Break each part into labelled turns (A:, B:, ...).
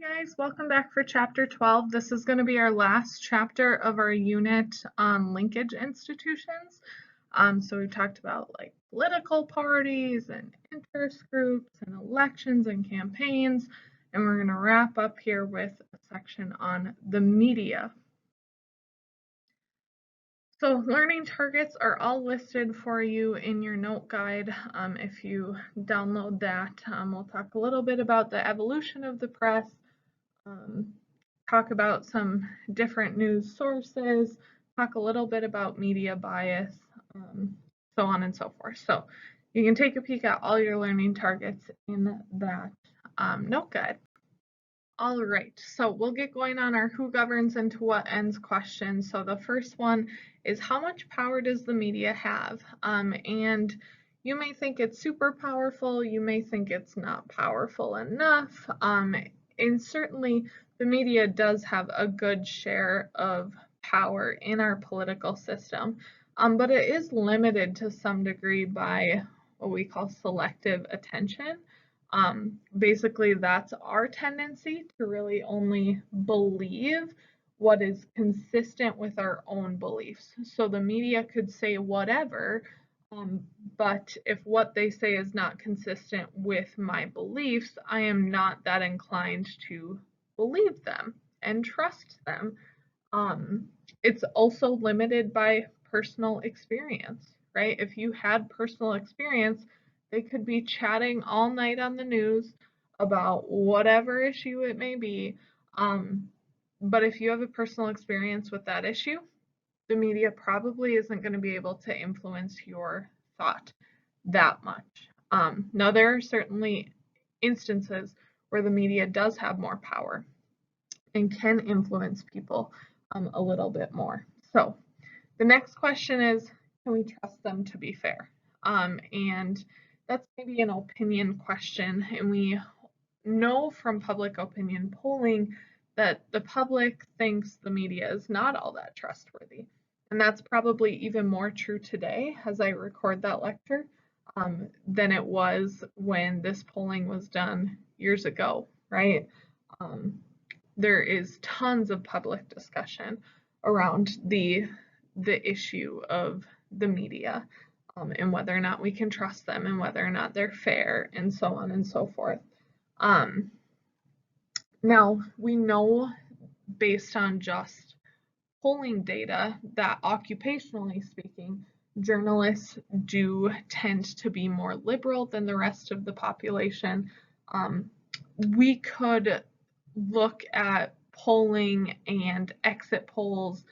A: Guys, welcome back for chapter 12. This is going to be our last chapter of our unit on linkage institutions. So we've talked about like political parties and interest groups and elections and campaigns, and we're going to wrap up here with a section on the media. So learning targets are all listed for you in your note guide. If you download that, we'll talk a little bit about the evolution of the press, talk about some different news sources, talk a little bit about media bias, so on and so forth. So you can take a peek at all your learning targets in that note guide. All right, so we'll get going on our who governs and to what ends questions. So the first one is how much power does the media have? And you may think it's super powerful, you may think it's not powerful enough, and certainly the media does have a good share of power in our political system, but it is limited to some degree by what we call selective attention. Basically, that's our tendency to really only believe what is consistent with our own beliefs. So the media could say whatever, but if what they say is not consistent with my beliefs, I am not that inclined to believe them and trust them. It's also limited by personal experience, right? If you had personal experience, they could be chatting all night on the news about whatever issue it may be. But if you have a personal experience with that issue, the media probably isn't going to be able to influence your thought that much. Now, there are certainly instances where the media does have more power and can influence people a little bit more. So the next question is, can we trust them to be fair? And that's maybe an opinion question, and we know from public opinion polling that the public thinks the media is not all that trustworthy. And that's probably even more true today as I record that lecture than it was when this polling was done years ago, right? There is tons of public discussion around the issue of the media and whether or not we can trust them and whether or not they're fair and so on and so forth. Now, we know based on just polling data that occupationally speaking, journalists do tend to be more liberal than the rest of the population. We could look at polling and exit polls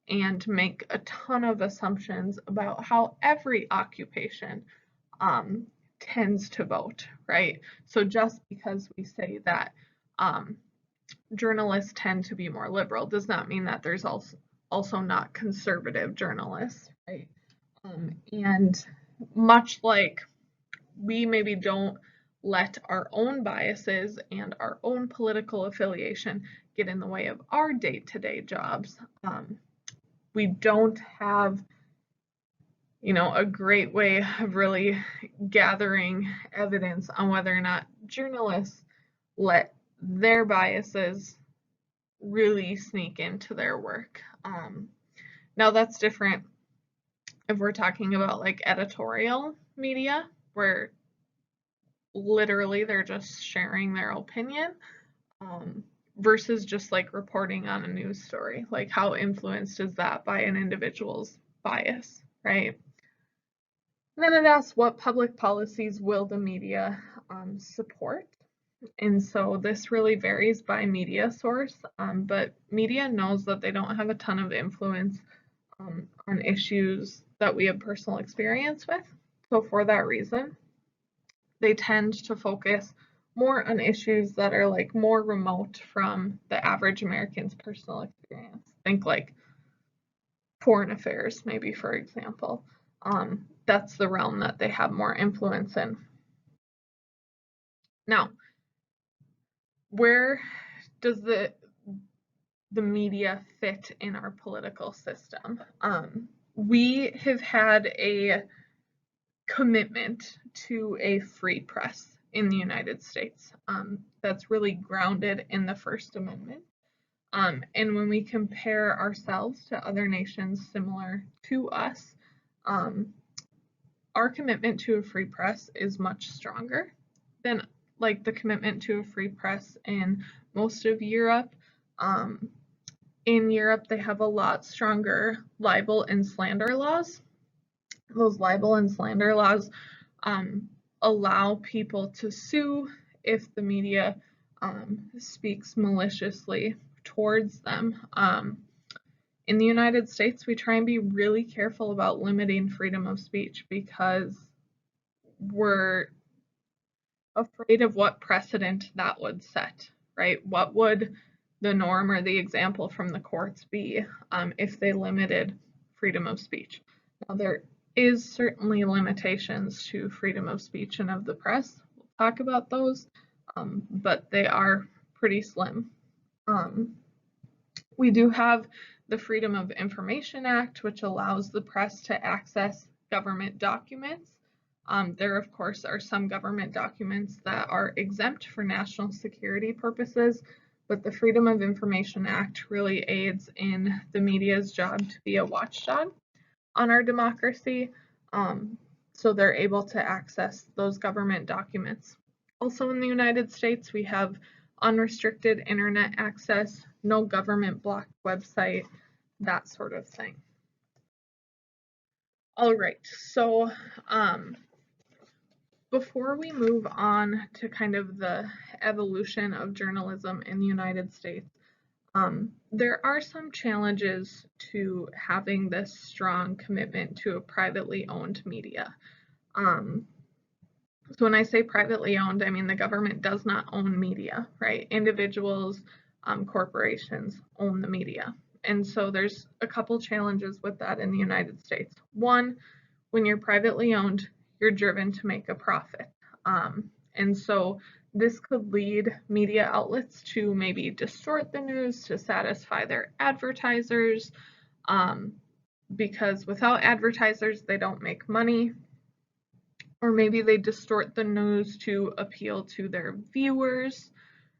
A: and make a ton of assumptions about how every occupation tends to vote, right? So just because we say that journalists tend to be more liberal does not mean that there's also not conservative journalists, right? And much like we maybe don't let our own biases and our own political affiliation get in the way of our day-to-day jobs, we don't have, a great way of really gathering evidence on whether or not journalists let their biases really sneak into their work. Now that's different if we're talking about like editorial media, where literally they're just sharing their opinion, versus just like reporting on a news story. Like how influenced is that by an individual's bias, right? And then it asks, what public policies will the media support? And so this really varies by media source, but media knows that they don't have a ton of influence on issues that we have personal experience with. So for that reason, they tend to focus more on issues that are like more remote from the average American's personal experience. Think like foreign affairs, maybe, for example. That's the realm that they have more influence in. Now, where does the media fit in our political system? We have had a commitment to a free press in the United States. That's really grounded in the First Amendment. And when we compare ourselves to other nations similar to us, our commitment to a free press is much stronger than like the commitment to a free press in most of Europe. In Europe, they have a lot stronger libel and slander laws. Those libel and slander laws allow people to sue if the media speaks maliciously towards them. In the United States, we try and be really careful about limiting freedom of speech because we're afraid of what precedent that would set, right? What would the norm or the example from the courts be if they limited freedom of speech? Now, there is certainly limitations to freedom of speech and of the press. We'll talk about those, but they are pretty slim. We do have the Freedom of Information Act, which allows the press to access government documents. There, of course, are some government documents that are exempt for national security purposes, but the Freedom of Information Act really aids in the media's job to be a watchdog on our democracy, so they're able to access those government documents. Also in the United States, we have unrestricted internet access, no government blocked website, that sort of thing. All right, so before we move on to kind of the evolution of journalism in the United States, there are some challenges to having this strong commitment to a privately owned media. So when I say privately owned, I mean the government does not own media, right? Individuals, corporations own the media. And so there's a couple challenges with that in the United States. One, when you're privately owned, you're driven to make a profit. And so this could lead media outlets to maybe distort the news to satisfy their advertisers, because without advertisers, they don't make money. Or maybe they distort the news to appeal to their viewers,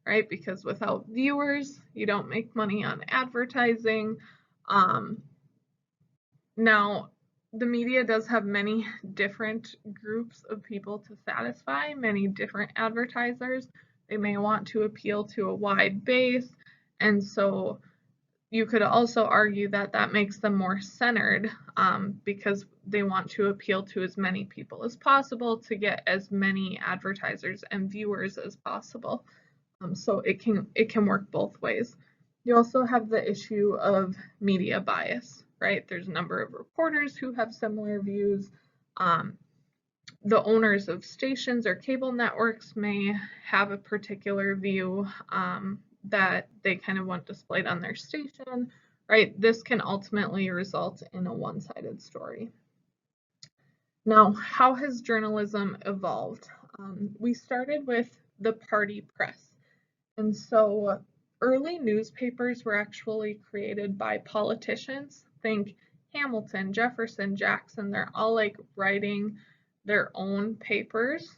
A: right? Because without viewers, you don't make money on advertising. Now, the media does have many different groups of people to satisfy, many different advertisers. They may want to appeal to a wide base, and so you could also argue that that makes them more centered, because they want to appeal to as many people as possible to get as many advertisers and viewers as possible. So it can work both ways. You also have the issue of media bias, right? There's a number of reporters who have similar views. The owners of stations or cable networks may have a particular view that they kind of want displayed on their station, right? This can ultimately result in a one-sided story. Now, how has journalism evolved? We started with the party press. And so early newspapers were actually created by politicians. Think Hamilton, Jefferson, Jackson, they're all like writing their own papers,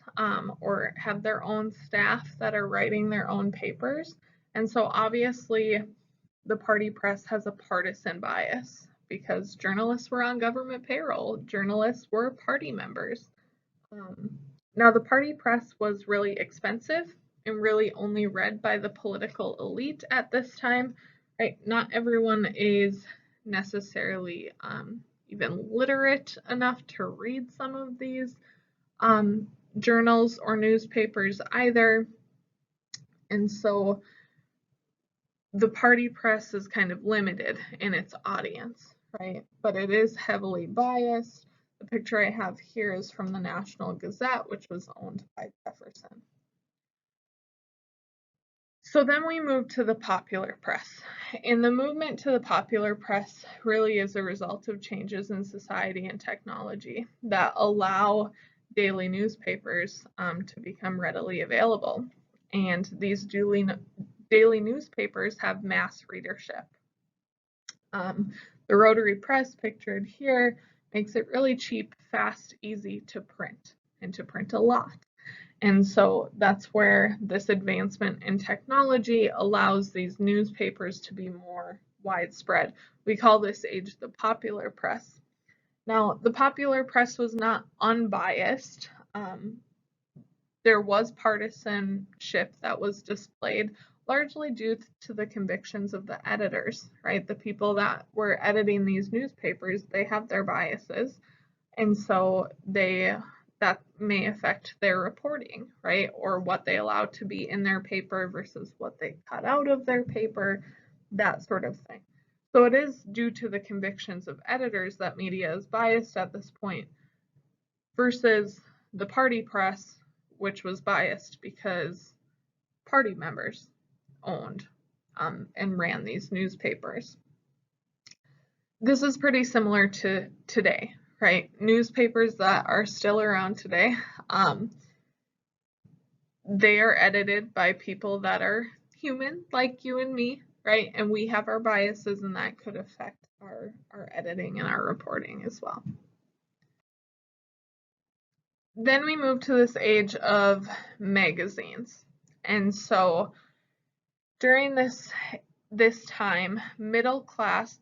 A: or have their own staff that are writing their own papers. And so obviously the party press has a partisan bias because journalists were on government payroll, journalists were party members. Now the party press was really expensive and really only read by the political elite at this time, right? Not everyone is necessarily even literate enough to read some of these journals or newspapers either. And so the party press is kind of limited in its audience, right? But it is heavily biased. The picture I have here is from the National Gazette, which was owned by Jefferson. So then we move to the popular press. And the movement to the popular press really is a result of changes in society and technology that allow daily newspapers to become readily available. And these daily newspapers have mass readership. The rotary press pictured here makes it really cheap, fast, easy to print, and to print a lot. And so that's where this advancement in technology allows these newspapers to be more widespread. We call this age the popular press. Now, the popular press was not unbiased. There was partisanship that was displayed largely due to the convictions of the editors, right? The people that were editing these newspapers, they have their biases, and so that may affect their reporting, right? Or what they allow to be in their paper versus what they cut out of their paper, that sort of thing. So it is due to the convictions of editors that media is biased at this point versus the party press, which was biased because party members owned and ran these newspapers. This is pretty similar to today, right? Newspapers that are still around today, they are edited by people that are human, like you and me, right? And we have our biases, and that could affect our editing and our reporting as well. Then we move to this age of magazines. And so during this time, the middle class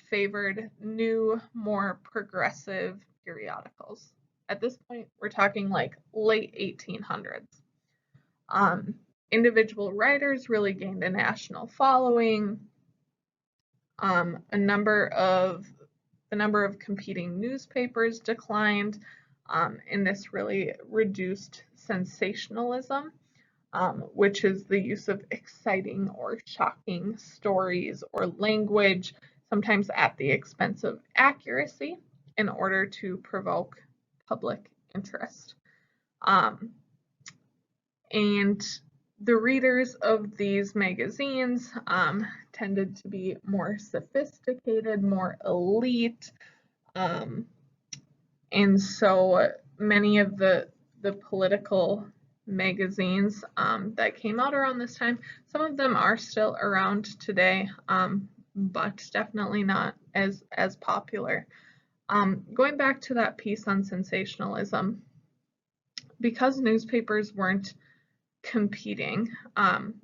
A: favored new, more progressive periodicals. At this point, we're talking like late 1800s. Individual writers really gained a national following. The number of competing newspapers declined, and this really reduced sensationalism, which is the use of exciting or shocking stories or language, sometimes at the expense of accuracy, in order to provoke public interest. And the readers of these magazines tended to be more sophisticated, more elite, and so many of the political magazines that came out around this time, some of them are still around today, but definitely not as popular. Going back to that piece on sensationalism, because newspapers weren't competing,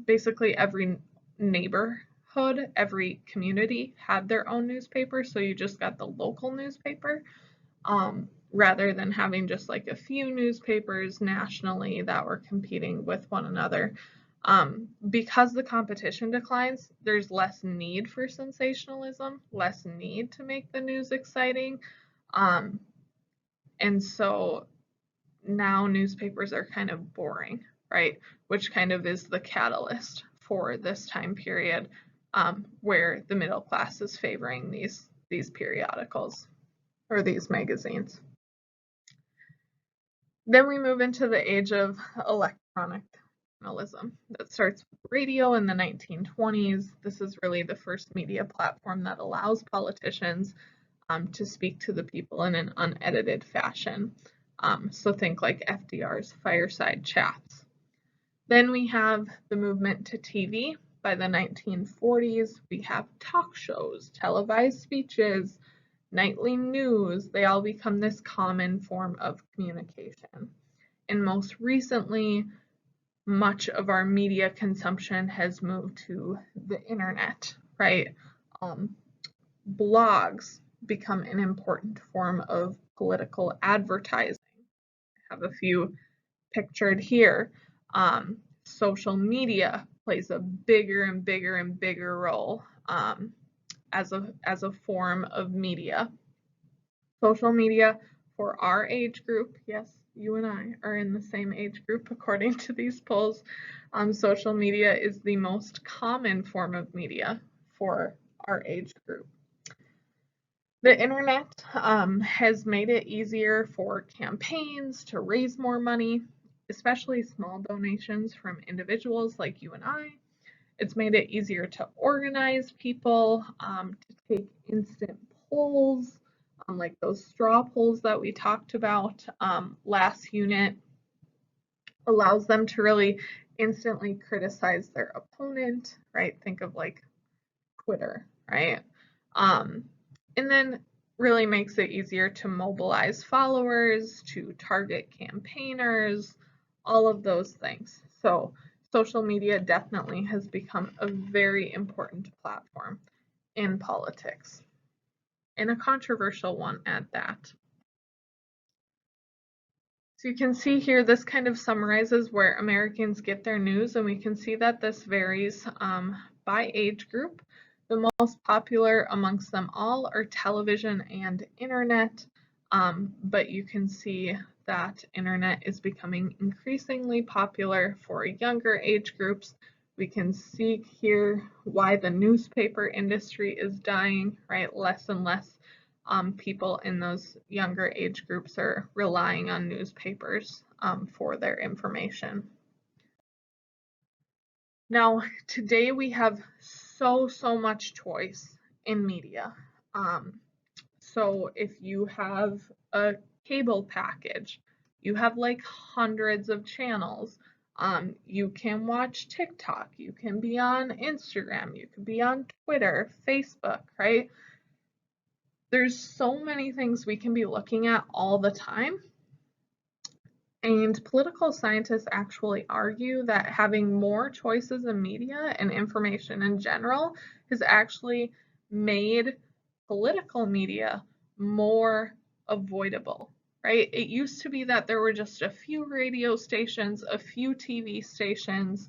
A: basically every neighborhood, every community had their own newspaper, so you just got the local newspaper, rather than having just like a few newspapers nationally that were competing with one another. Because the competition declines, there's less need for sensationalism, less need to make the news exciting, and so now newspapers are kind of boring, right? Which kind of is the catalyst for this time period, where the middle class is favoring these periodicals or these magazines. Then we move into the age of electronic journalism. That starts with radio in the 1920s. This is really the first media platform that allows politicians to speak to the people in an unedited fashion. So think like FDR's fireside chats. Then we have the movement to TV. By the 1940s, we have talk shows, televised speeches, nightly news. They all become this common form of communication. And most recently, much of our media consumption has moved to the internet, right? Blogs become an important form of political advertising. I have a few pictured here. Social media plays a bigger and bigger and bigger role as a form of media. Social media for our age group, yes, you and I are in the same age group according to these polls. Social media is the most common form of media for our age group. The internet has made it easier for campaigns to raise more money, especially small donations from individuals like you and I. It's made it easier to organize people, to take instant polls, like those straw polls that we talked about last unit. Allows them to really instantly criticize their opponent, right? Think of like Twitter, right? And then really makes it easier to mobilize followers, to target campaigners, all of those things. So social media definitely has become a very important platform in politics, and a controversial one at that. So you can see here, this kind of summarizes where Americans get their news, and we can see that this varies by age group. The most popular amongst them all are television and internet, but you can see that internet is becoming increasingly popular for younger age groups. We can see here why the newspaper industry is dying, right? Less and less people in those younger age groups are relying on newspapers for their information. Now, today we have so much choice in media. So if you have a cable package, you have like hundreds of channels. You can watch TikTok, you can be on Instagram, you can be on Twitter, Facebook, right? There's so many things we can be looking at all the time. And political scientists actually argue that having more choices in media and information in general has actually made political media more avoidable, right? It used to be that there were just a few radio stations, a few TV stations,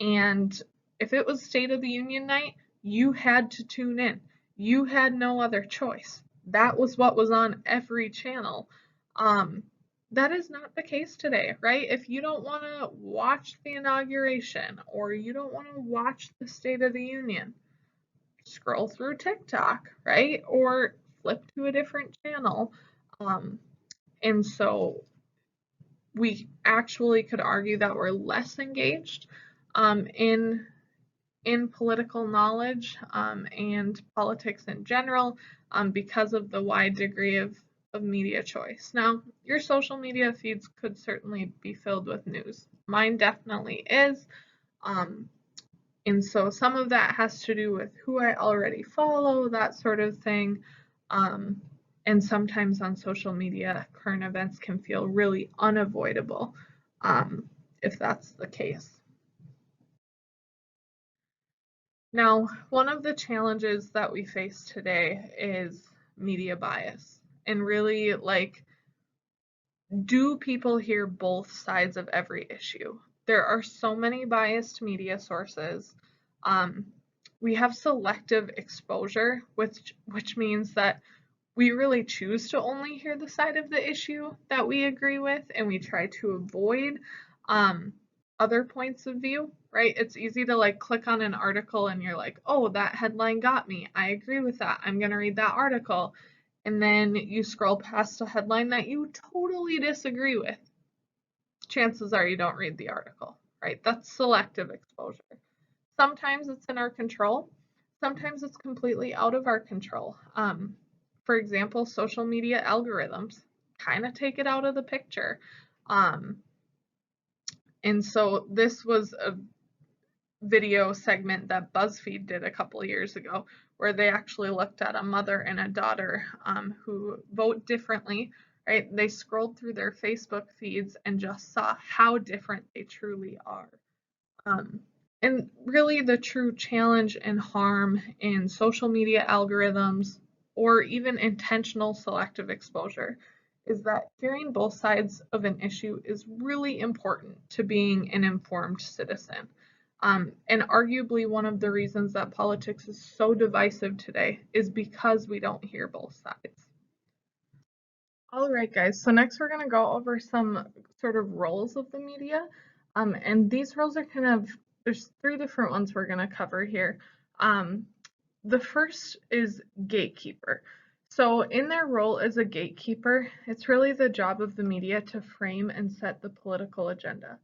A: and if it was State of the Union night, you had to tune in. You had no other choice. That was what was on every channel. That is not the case today, right? If you don't want to watch the inauguration or you don't want to watch the State of the Union, scroll through TikTok, right? Or flip to a different channel. And so we actually could argue that we're less engaged in political knowledge and politics in general because of the wide degree of media choice. Now, your social media feeds could certainly be filled with news. Mine definitely is. And so some of that has to do with who I already follow, that sort of thing. And sometimes on social media, current events can feel really unavoidable if that's the case. Now, one of the challenges that we face today is media bias. And really, like, do people hear both sides of every issue? There are so many biased media sources. We have selective exposure, which means that we really choose to only hear the side of the issue that we agree with, and we try to avoid other points of view, right? It's easy to like click on an article and you're like, oh, that headline got me. I agree with that. I'm going to read that article. And then you scroll past a headline that you totally disagree with. Chances are you don't read the article, right? That's selective exposure. Sometimes it's in our control. Sometimes it's completely out of our control. For example, social media algorithms kind of take it out of the picture. And so this was a video segment that BuzzFeed did a couple of years ago, where they actually looked at a mother and a daughter who vote differently, right? They scrolled through their Facebook feeds and just saw how different they truly are. And really the true challenge and harm in social media algorithms or even intentional selective exposure is that hearing both sides of an issue is really important to being an informed citizen. And arguably one of the reasons that politics is so divisive today is because we don't hear both sides. All right, guys, so next we're going to go over some sort of roles of the media. And these roles are kind of, there's three different ones we're going to cover here. The first is gatekeeper. So in their role as a gatekeeper, it's really the job of the media to frame and set the political agenda.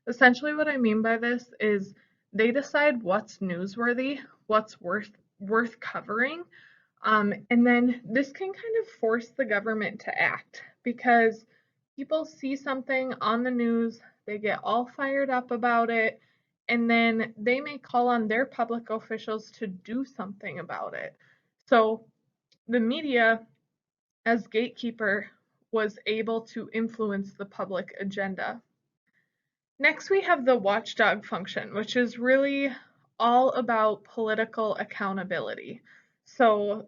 A: Essentially what I mean by this is they decide what's newsworthy, what's worth covering, and then this can kind of force the government to act because people see something on the news, they get all fired up about it, and then they may call on their public officials to do something about it. So the media, as gatekeeper, was able to influence the public agenda. Next, we have the watchdog function, which is really all about political accountability. So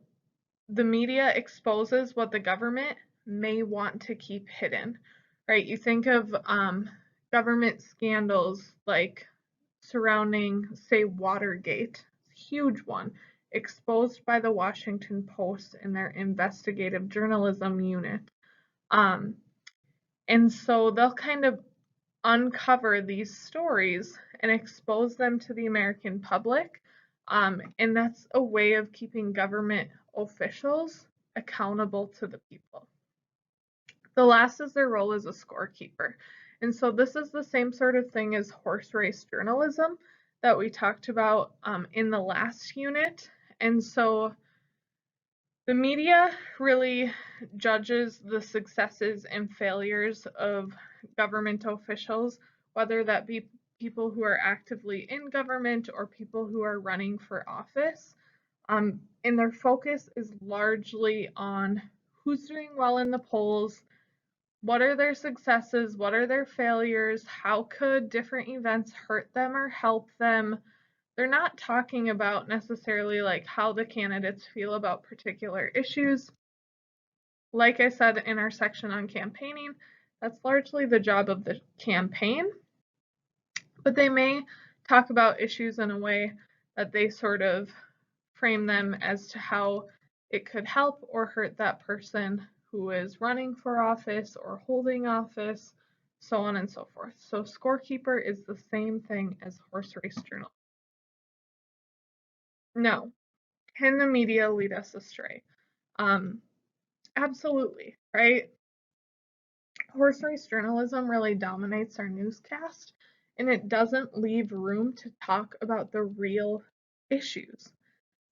A: the media exposes what the government may want to keep hidden, right? You think of government scandals like surrounding, say, Watergate, huge one, exposed by the Washington Post in their investigative journalism unit. And so they'll kind of uncover these stories and expose them to the American public. And that's a way of keeping government officials accountable to the people. The last is their role as a scorekeeper. And so this is the same sort of thing as horse race journalism that we talked about in the last unit. And so the media really judges the successes and failures of government officials, whether that be people who are actively in government or people who are running for office. And their focus is largely on who's doing well in the polls, what are their successes, what are their failures, how could different events hurt them or help them. They're not talking about necessarily like how the candidates feel about particular issues. Like I said in our section on campaigning, that's largely the job of the campaign, but they may talk about issues in a way that they sort of frame them as to how it could help or hurt that person who is running for office or holding office, so on and so forth. So scorekeeper is the same thing as horse race journal. No. Can the media lead us astray? Absolutely, right? Horse race journalism really dominates our newscast, and it doesn't leave room to talk about the real issues.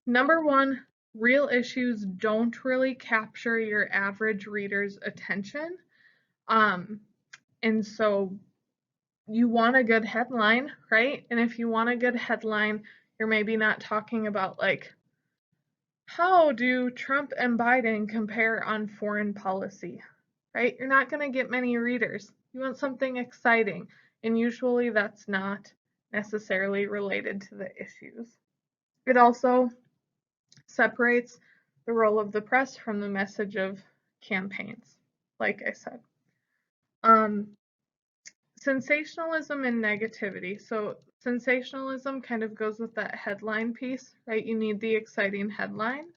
A: Number one, real issues don't really capture your average reader's attention. And so you want a good headline, right? And if you want a good headline, you're maybe not talking about like, how do Trump and Biden compare on foreign policy, right? You're not going to get many readers. You want something exciting, and usually that's not necessarily related to the issues. It also separates the role of the press from the message of campaigns, like I said. Sensationalism and negativity. So sensationalism kind of goes with that headline piece, right? You need the exciting headline.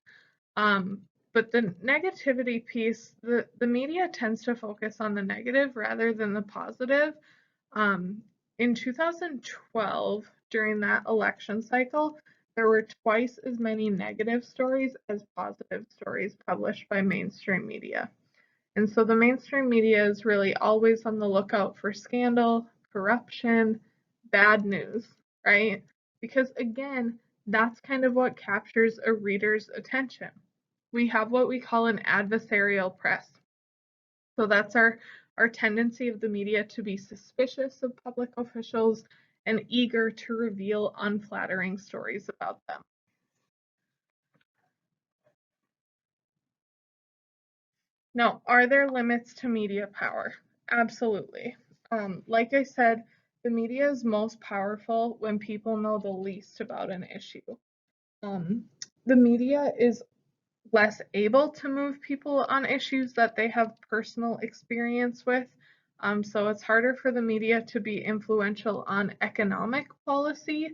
A: But the negativity piece, the media tends to focus on the negative rather than the positive. In 2012, during that election cycle, there were twice as many negative stories as positive stories published by mainstream media. And so the mainstream media is really always on the lookout for scandal, corruption, bad news, right? Because again, that's kind of what captures a reader's attention. We have what we call an adversarial press. So that's our tendency of the media to be suspicious of public officials and eager to reveal unflattering stories about them. Now, are there limits to media power? Absolutely. Like I said, the media is most powerful when people know the least about an issue. The media is less able to move people on issues that they have personal experience with. So it's harder for the media to be influential on economic policy.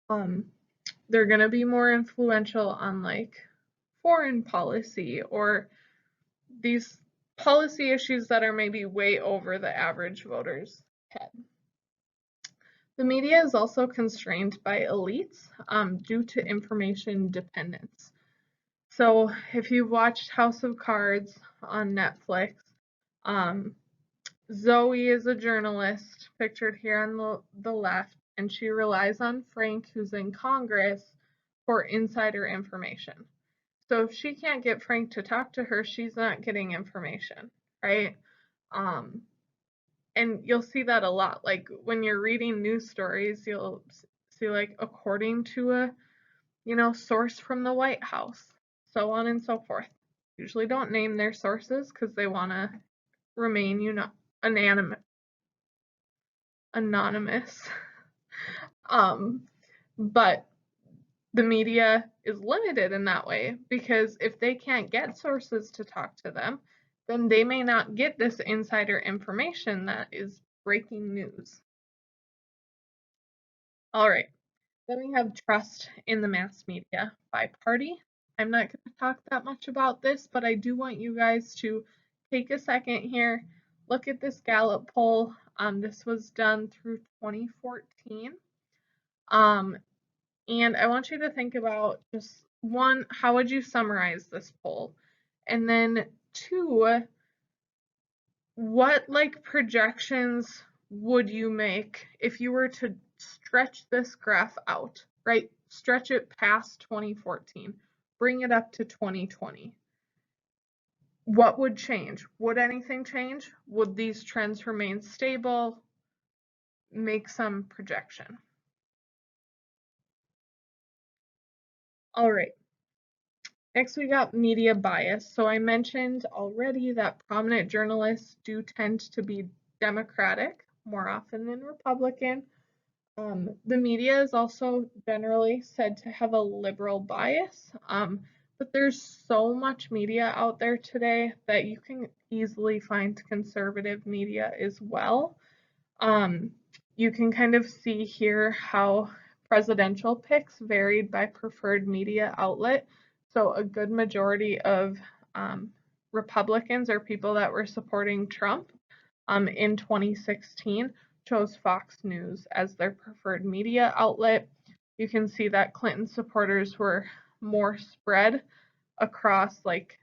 A: They're going to be more influential on like foreign policy or these policy issues that are maybe way over the average voter's head. The media is also constrained by elites due to information dependence. So if you've watched House of Cards on Netflix, Zoe is a journalist pictured here on the left, and she relies on Frank, who's in Congress, for insider information. So if she can't get Frank to talk to her, she's not getting information, right? And you'll see that a lot. Like when you're reading news stories, you'll see like according to a, source from the White House, so on and so forth. Usually don't name their sources because they want to remain, anonymous. anonymous. But the media is limited in that way because if they can't get sources to talk to them, then they may not get this insider information that is breaking news. All right, then we have trust in the mass media by party. I'm not going to talk that much about this, but I do want you guys to take a second here, look at this Gallup poll. This was done through 2014. And I want you to think about just one, how would you summarize this poll? And then two, what projections would you make if you were to stretch this graph out, right? Stretch it past 2014, bring it up to 2020. What would change? Would anything change? Would these trends remain stable? Make some projection. All right. Next, we got media bias. So I mentioned already that prominent journalists do tend to be Democratic more often than Republican. The media is also generally said to have a liberal bias, but there's so much media out there today that you can easily find conservative media as well. You can kind of see here how presidential picks varied by preferred media outlet. So a good majority of Republicans or people that were supporting Trump in 2016 chose Fox News as their preferred media outlet. You can see that Clinton supporters were more spread across like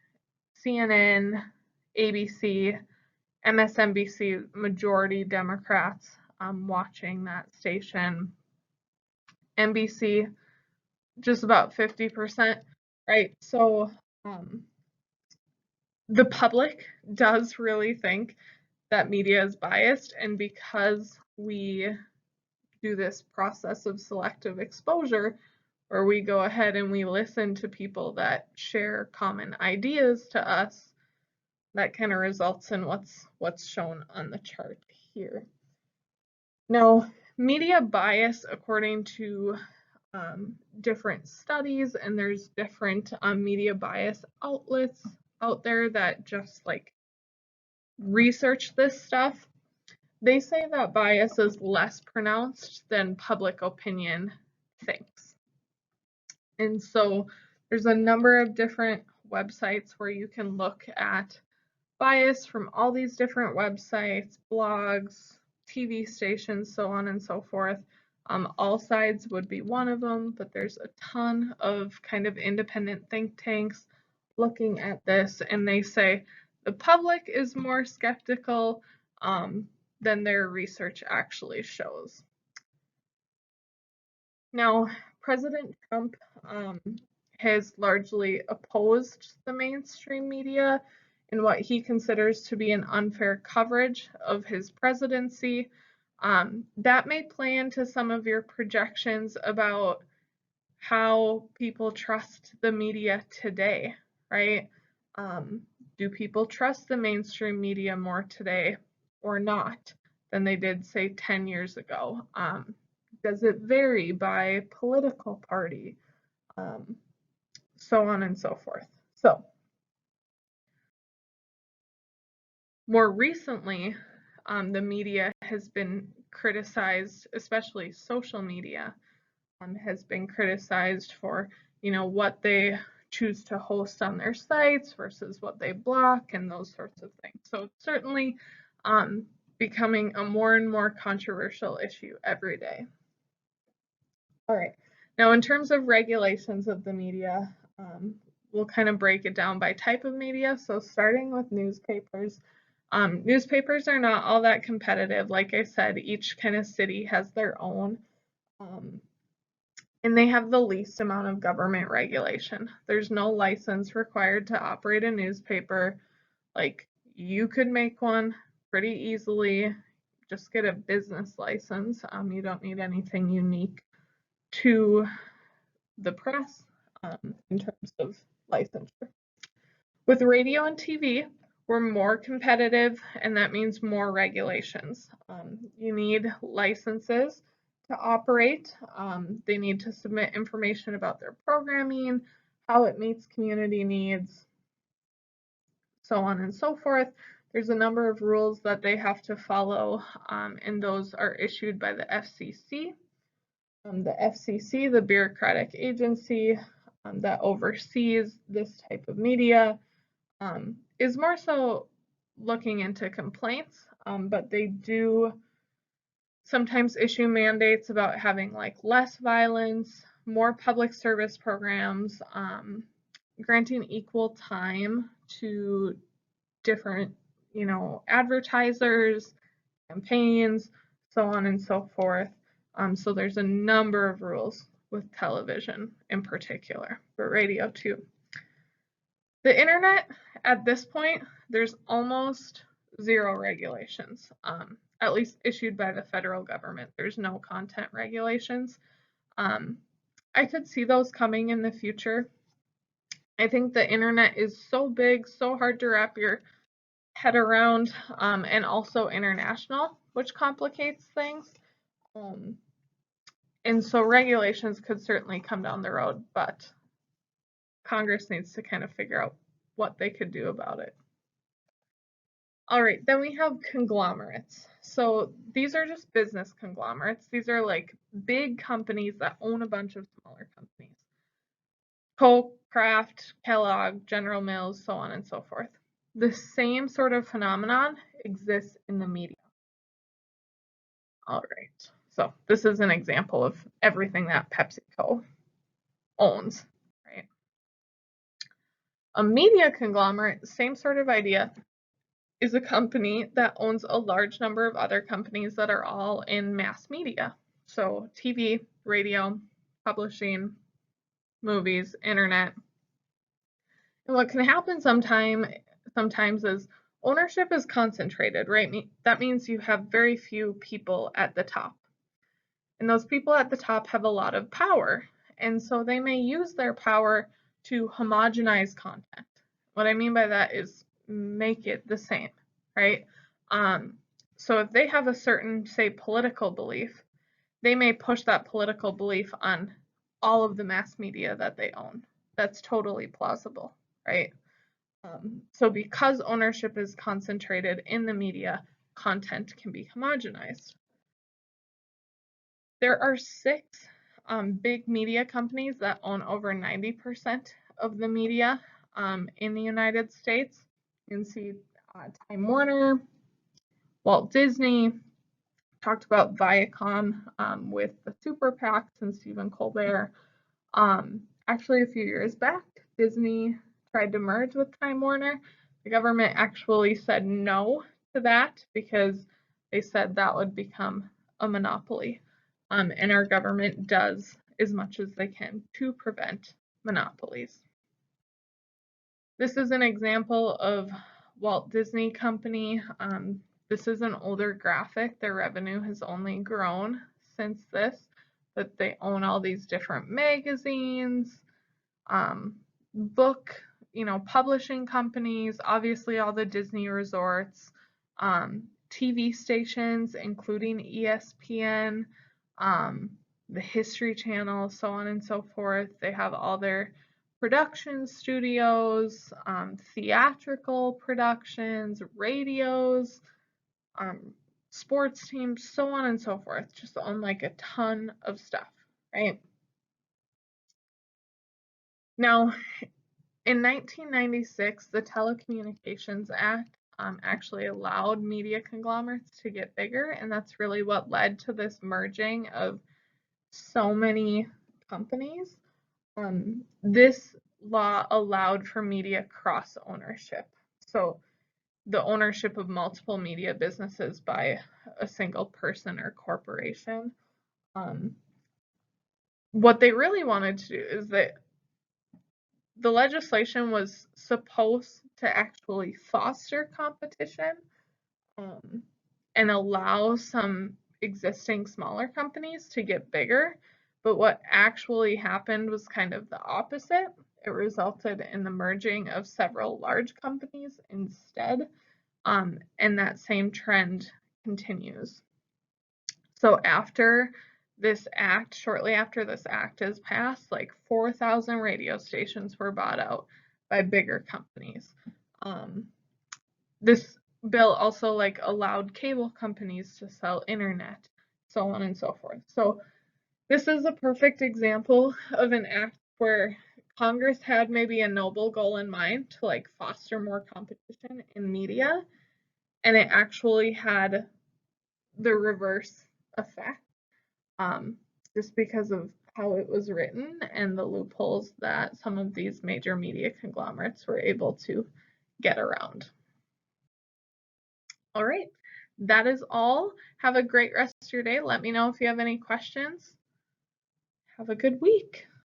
A: CNN, ABC, MSNBC, majority Democrats watching that station. NBC, just about 50%, right? So the public does really think that media is biased, and because we do this process of selective exposure, where we go ahead and we listen to people that share common ideas to us, that kind of results in what's shown on the chart here. Now, media bias, according to different studies, and there's different media bias outlets out there that just research this stuff. They say that bias is less pronounced than public opinion thinks. And so there's a number of different websites where you can look at bias from all these different websites, blogs, TV stations, so on and so forth. All Sides would be one of them, but there's a ton of kind of independent think tanks looking at this, and they say the public is more skeptical than their research actually shows. Now, President Trump has largely opposed the mainstream media in what he considers to be an unfair coverage of his presidency. That may play into some of your projections about how people trust the media today, right? Do people trust the mainstream media more today or not than they did, say, 10 years ago? Does it vary by political party? So on and so forth. So, more recently, the media has been criticized, especially social media, has been criticized for, what they choose to host on their sites versus what they block and those sorts of things. So it's certainly becoming a more and more controversial issue every day. All right. Now, in terms of regulations of the media, we'll kind of break it down by type of media. So starting with newspapers. Newspapers are not all that competitive. Like I said, each kind of city has their own. And they have the least amount of government regulation. There's no license required to operate a newspaper. Like, you could make one pretty easily. Just get a business license. You don't need anything unique to the press in terms of licensure. With radio and TV, We're more competitive, and that means more regulations. You need licenses to operate. They need to submit information about their programming, how it meets community needs, so on and so forth. There's a number of rules that they have to follow, and those are issued by the FCC. The FCC, the bureaucratic agency that oversees this type of media, is more so looking into complaints, but they do sometimes issue mandates about having like less violence, more public service programs, granting equal time to different, advertisers, campaigns, so on and so forth. So there's a number of rules with television in particular, but radio too. The internet, at this point, there's almost zero regulations, at least issued by the federal government. There's no content regulations. I could see those coming in the future. I think the internet is so big, so hard to wrap your head around, and also international, which complicates things. And so regulations could certainly come down the road, but Congress needs to kind of figure out what they could do about it. All right, then we have conglomerates. So these are just business conglomerates. These are like big companies that own a bunch of smaller companies. Coke, Kraft, Kellogg, General Mills, so on and so forth. The same sort of phenomenon exists in the media. All right, so this is an example of everything that PepsiCo owns, right? A media conglomerate, same sort of idea, is a company that owns a large number of other companies that are all in mass media. So TV, radio, publishing, movies, internet. And what can happen sometimes is ownership is concentrated, right? That means you have very few people at the top. And those people at the top have a lot of power. And so they may use their power to homogenize content. What I mean by that is make it the same, right? So if they have a certain, say, political belief, they may push that political belief on all of the mass media that they own. That's totally plausible, right? So because ownership is concentrated in the media, content can be homogenized. There are 6 big media companies that own over 90% of the media in the United States. You can see Time Warner, Walt Disney, talked about Viacom with the Super PACs and Stephen Colbert. Actually, a few years back, Disney tried to merge with Time Warner. The government actually said no to that because they said that would become a monopoly. And our government does as much as they can to prevent monopolies. This is an example of Walt Disney Company. This is an older graphic. Their revenue has only grown since this, but they own all these different magazines, book, publishing companies, obviously all the Disney resorts, TV stations, including ESPN, the History Channel, so on and so forth. They have all their production studios, theatrical productions, radios, sports teams, so on and so forth. Just own like a ton of stuff, right? Now, in 1996, the Telecommunications Act actually allowed media conglomerates to get bigger, and that's really what led to this merging of so many companies. This law allowed for media cross ownership. So the ownership of multiple media businesses by a single person or corporation. What they really wanted to do is that the legislation was supposed to actually foster competition and allow some existing smaller companies to get bigger. But what actually happened was kind of the opposite. it resulted in the merging of several large companies instead, and that same trend continues. So after this act, shortly after this act is passed, like 4,000 radio stations were bought out by bigger companies. This bill also like allowed cable companies to sell internet, so on and so forth. So this is a perfect example of an act where Congress had maybe a noble goal in mind to like foster more competition in media, and it actually had the reverse effect, just because of how it was written and the loopholes that some of these major media conglomerates were able to get around. All right, that is all. Have a great rest of your day. Let me know if you have any questions. Have a good week.